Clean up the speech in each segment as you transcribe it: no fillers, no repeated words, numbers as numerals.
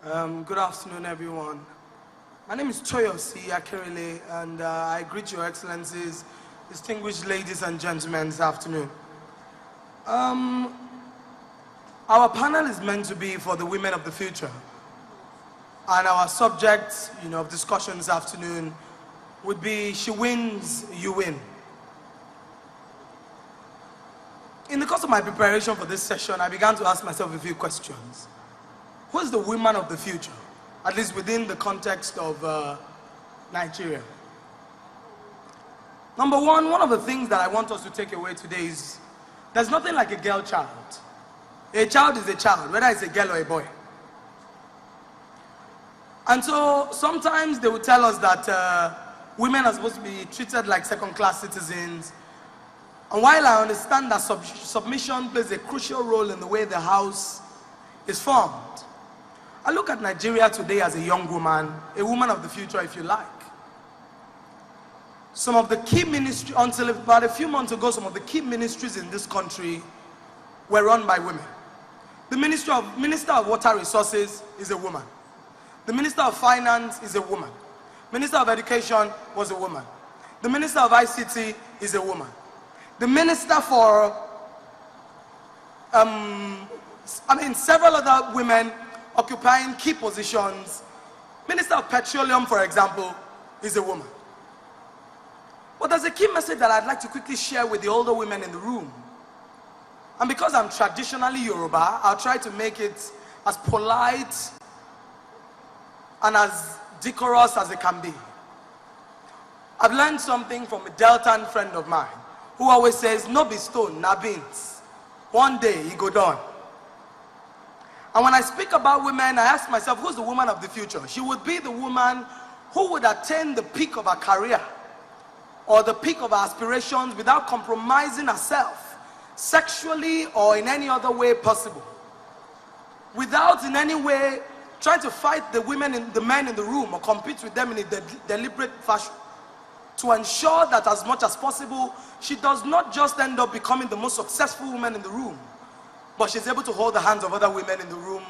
Good afternoon, everyone. My name is Toyosi Akerele, and I greet your excellencies, distinguished ladies and gentlemen this afternoon. Our panel is meant to be for the women of the future. And our subject, of discussion this afternoon would be, she wins, you win. In the course of my preparation for this session, I began to ask myself a few questions. Who is the woman of the future? At least within the context of Nigeria. Number one of the things that I want us to take away today is there's nothing like a girl child. A child is a child, whether it's a girl or a boy. And so sometimes they will tell us that women are supposed to be treated like second-class citizens. And while I understand that submission plays a crucial role in the way the house is formed, I look at Nigeria today as a young woman, a woman of the future if you like. Some of the key ministries, until about a few months ago, some of the key ministries in this country were run by women. The Minister of Water Resources is a woman. The Minister of Finance is a woman. Minister of Education was a woman. The Minister of ICT is a woman. The Minister for, several other women occupying key positions. Minister of Petroleum, for example, is a woman. But there's a key message that I'd like to quickly share with the older women in the room. And because I'm traditionally Yoruba, I'll try to make it as polite and as decorous as it can be. I've learned something from a Deltan friend of mine who always says, no be stone, na beans. One day, he go down. And when I speak about women, I ask myself, who's the woman of the future? She would be the woman who would attain the peak of her career or the peak of her aspirations without compromising herself sexually or in any other way possible. Without in any way trying to fight the men in the room or compete with them in a deliberate fashion. To ensure that as much as possible, she does not just end up becoming the most successful woman in the room, but she's able to hold the hands of other women in the room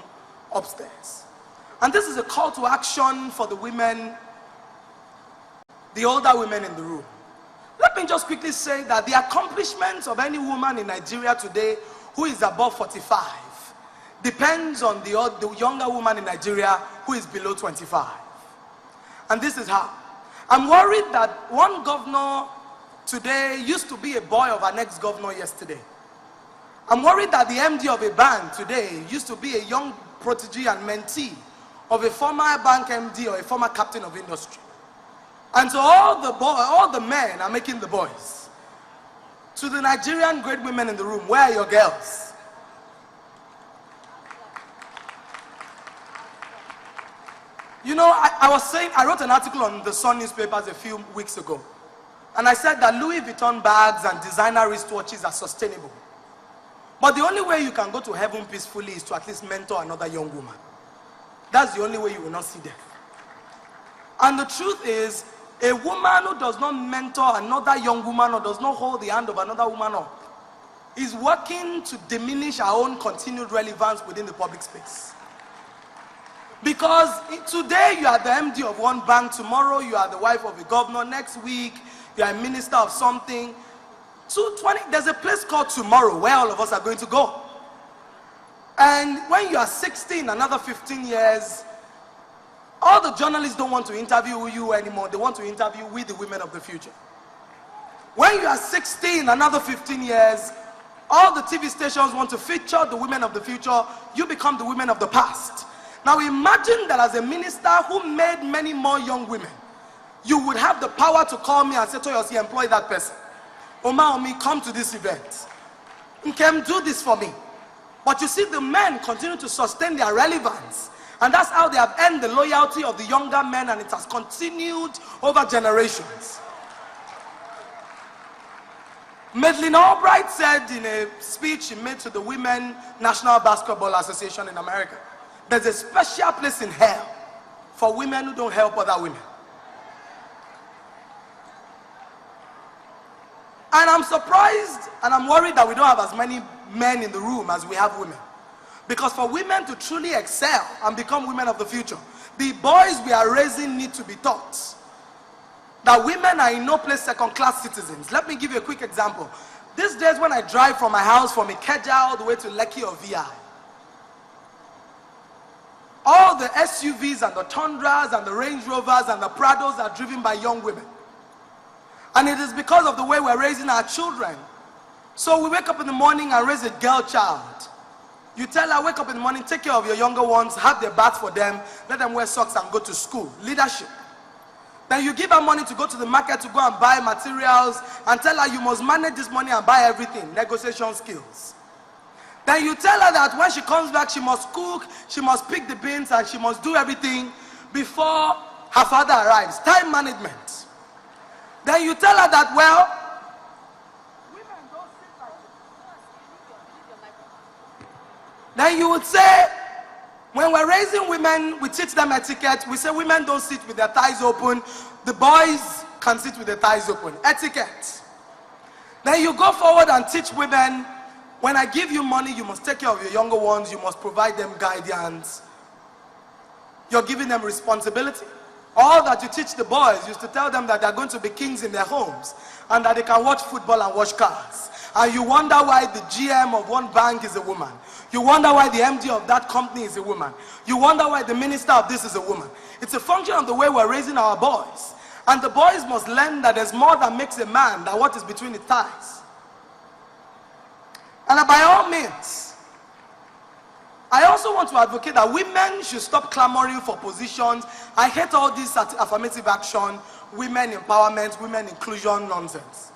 upstairs. And this is a call to action for the women, the older women in the room. Let me just quickly say that the accomplishments of any woman in Nigeria today who is above 45 depends on the younger woman in Nigeria who is below 25. And this is how. I'm worried that one governor today used to be a boy of our next governor yesterday. I'm worried that the MD of a bank today used to be a young protege and mentee of a former bank MD or a former captain of industry. And so all the men are making the boys. To the Nigerian great women in the room, where are your girls? I wrote an article on the Sun newspapers a few weeks ago. And I said that Louis Vuitton bags and designer wristwatches are sustainable. But the only way you can go to heaven peacefully is to at least mentor another young woman. That's the only way you will not see death. And the truth is, a woman who does not mentor another young woman or does not hold the hand of another woman up is working to diminish our own continued relevance within the public space. Because today you are the MD of one bank, tomorrow you are the wife of a governor, next week you are a minister of something. There's a place called tomorrow where all of us are going to go. And when you are 16, another 15 years, all the journalists don't want to interview you anymore. They want to interview with the women of the future. When you are 16, another 15 years, all the TV stations want to feature the women of the future. You become the women of the past. Now imagine that as a minister who made many more young women, you would have the power to call me and say, Toyosi, employ that person. Omi, come to this event. Nkem, do this for me. But you see, the men continue to sustain their relevance. And that's how they have earned the loyalty of the younger men, and it has continued over generations. Madeleine Albright said in a speech she made to the Women National Basketball Association in America, there's a special place in hell for women who don't help other women. And I'm surprised and I'm worried that we don't have as many men in the room as we have women. Because for women to truly excel and become women of the future, the boys we are raising need to be taught that women are in no place second-class citizens. Let me give you a quick example. These days when I drive from my house from Ikeja all the way to Lekki or VI, all the SUVs and the Tundras and the Range Rovers and the Prados are driven by young women. And it is because of the way we're raising our children. So we wake up in the morning and raise a girl child. You tell her, wake up in the morning, take care of your younger ones, have their bath for them, let them wear socks and go to school. Leadership. Then you give her money to go to the market to go and buy materials and tell her you must manage this money and buy everything. Negotiation skills. Then you tell her that when she comes back, she must cook, she must pick the beans, and she must do everything before her father arrives. Time management. Then you tell her that, well, women don't sit like this. Then you would say, when we're raising women, we teach them etiquette. We say women don't sit with their thighs open. The boys can sit with their thighs open. Etiquette. Then you go forward and teach women, when I give you money, you must take care of your younger ones. You must provide them guidance. You're giving them responsibility. All that you teach the boys is to tell them that they're going to be kings in their homes and that they can watch football and watch cars. And you wonder why the GM of one bank is a woman. You wonder why the MD of that company is a woman. You wonder why the minister of this is a woman. It's a function of the way we're raising our boys. And the boys must learn that there's more that makes a man than what is between his thighs. And by all means, I also want to advocate that women should stop clamoring for positions. I hate all this affirmative action, women empowerment, women inclusion nonsense.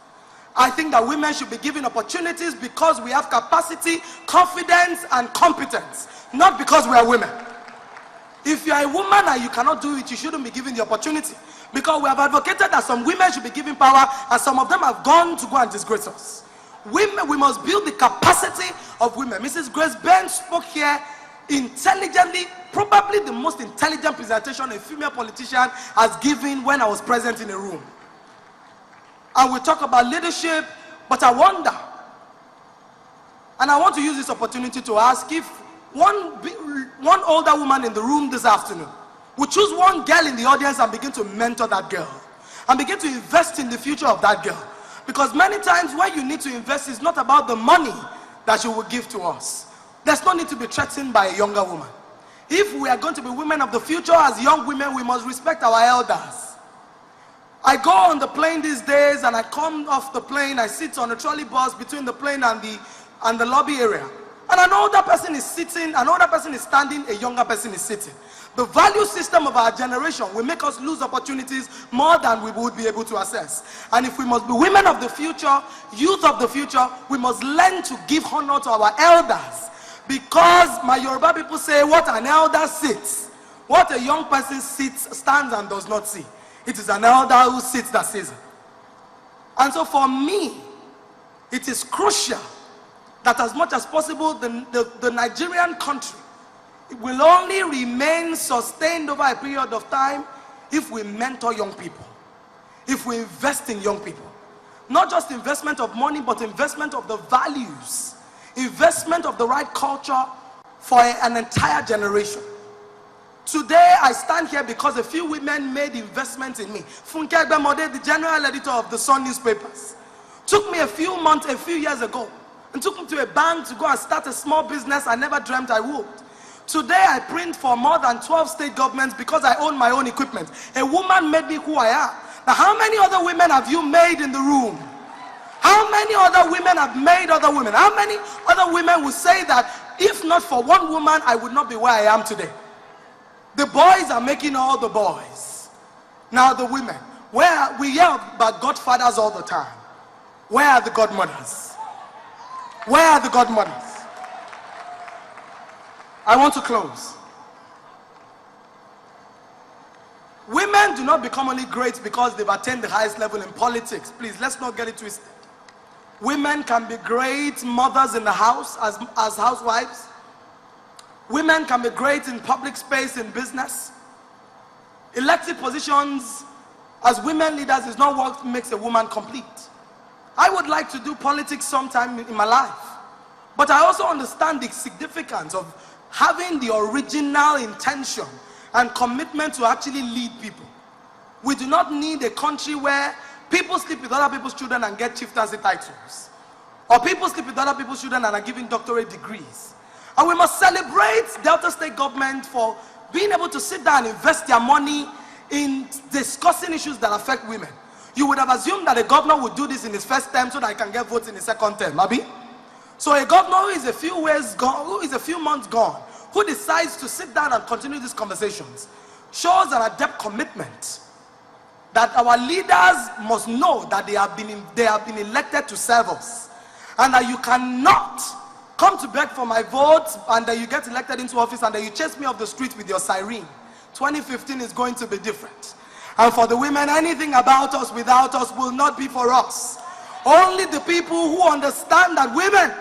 I think that women should be given opportunities because we have capacity, confidence, and competence, not because we are women. If you are a woman and you cannot do it, you shouldn't be given the opportunity. Because we have advocated that some women should be given power, and some of them have gone to go and disgrace us. Women, we must build the capacity of women. Mrs. Grace Ben spoke here intelligently, probably the most intelligent presentation a female politician has given when I was present in a room. And we talk about leadership, but I wonder, and I want to use this opportunity to ask if one older woman in the room this afternoon would choose one girl in the audience and begin to mentor that girl and begin to invest in the future of that girl. Because many times when you need to invest, it's not about the money that you will give to us. There's no need to be threatened by a younger woman. If we are going to be women of the future, as young women, we must respect our elders. I go on the plane these days and I come off the plane, I sit on a trolley bus between the plane and the lobby area. And an older person is sitting, an older person is standing, a younger person is sitting. The value system of our generation will make us lose opportunities more than we would be able to assess. And if we must be women of the future, youth of the future, we must learn to give honor to our elders. Because my Yoruba people say, what an elder sits, what a young person sits, stands and does not see. It is an elder who sits that sees it. And so for me, it is crucial that as much as possible, the Nigerian country will only remain sustained over a period of time if we mentor young people, if we invest in young people. Not just investment of money, but investment of the values, investment of the right culture for an entire generation. Today, I stand here because a few women made investments in me. Funke Agbemode, the general editor of the Sun newspapers, took me a few years ago, and took me to a bank to go and start a small business I never dreamt I would. Today, I print for more than 12 state governments because I own my own equipment. A woman made me who I am. Now, how many other women have you made in the room? How many other women have made other women? How many other women will say that if not for one woman, I would not be where I am today? The boys are making all the boys. Now the women. Where we hear about godfathers all the time. Where are the godmothers? Where are the godmothers? I want to close. Women do not become only great because they've attained the highest level in politics. Please, let's not get it twisted. Women can be great mothers in the house as housewives. Women can be great in public space, in business. Elected positions as women leaders is not what makes a woman complete. I would like to do politics sometime in my life. But I also understand the significance of having the original intention and commitment to actually lead people. We do not need a country where people sleep with other people's children and get chieftaincy titles, or people sleep with other people's children and are given doctorate degrees. And we must celebrate Delta State government for being able to sit down and invest their money in discussing issues that affect women. You would have assumed that a governor would do this in his first term so that he can get votes in his second term, maybe? So a governor who is a few years gone, who is a few months gone, who decides to sit down and continue these conversations, shows an adept commitment that our leaders must know that they have been elected to serve us, and that you cannot come to beg for my vote and that you get elected into office and that you chase me off the street with your siren. 2015 is going to be different. And for the women, anything about us without us will not be for us. Only the people who understand that women,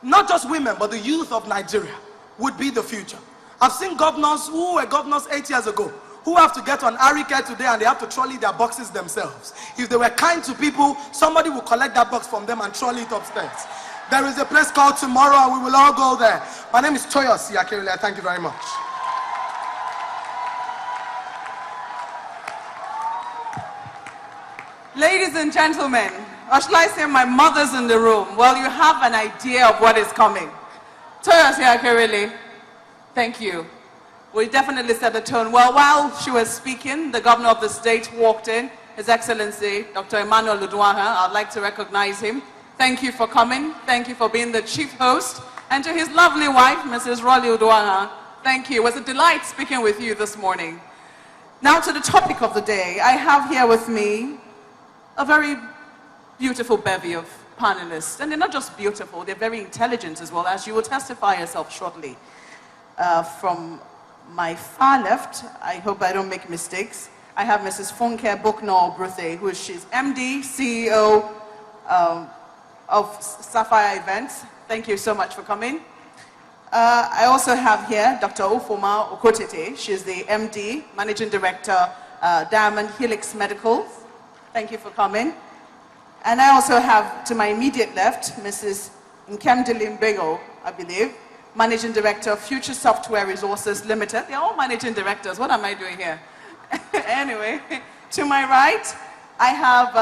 not just women, but the youth of Nigeria, would be the future. I've seen governors who were governors 8 years ago, who have to get on Arike today and they have to trolley their boxes themselves. If they were kind to people, somebody will collect that box from them and trolley it upstairs. There is a place called Tomorrow and we will all go there. My name is Toyosi Akerele. Thank you very much. Ladies and gentlemen, or shall I say my mothers in the room, well, you have an idea of what is coming. Toyosi Akerele, thank you. We definitely set the tone. Well, while she was speaking, the governor of the state walked in, His Excellency, Dr. Emmanuel Udwaha. I'd like to recognize him. Thank you for coming. Thank you for being the chief host. And to his lovely wife, Mrs. Rolly Udwaha, thank you. It was a delight speaking with you this morning. Now to the topic of the day. I have here with me a very beautiful bevy of panelists. And they're not just beautiful, they're very intelligent as well, as you will testify yourself shortly. From my far left, I hope I don't make mistakes, I have Mrs. Funke Buknor-Bruthe, who is she's MD, CEO of Sapphire Events. Thank you so much for coming. I also have here Dr. Ufoma Okotete. She's the MD, Managing Director, Diamond Helix Medical. Thank you for coming. And I also have, to my immediate left, Mrs. Nkemdili Mbego, I believe, Managing Director of Future Software Resources Limited. They're all managing directors. What am I doing here? Anyway, to my right, I have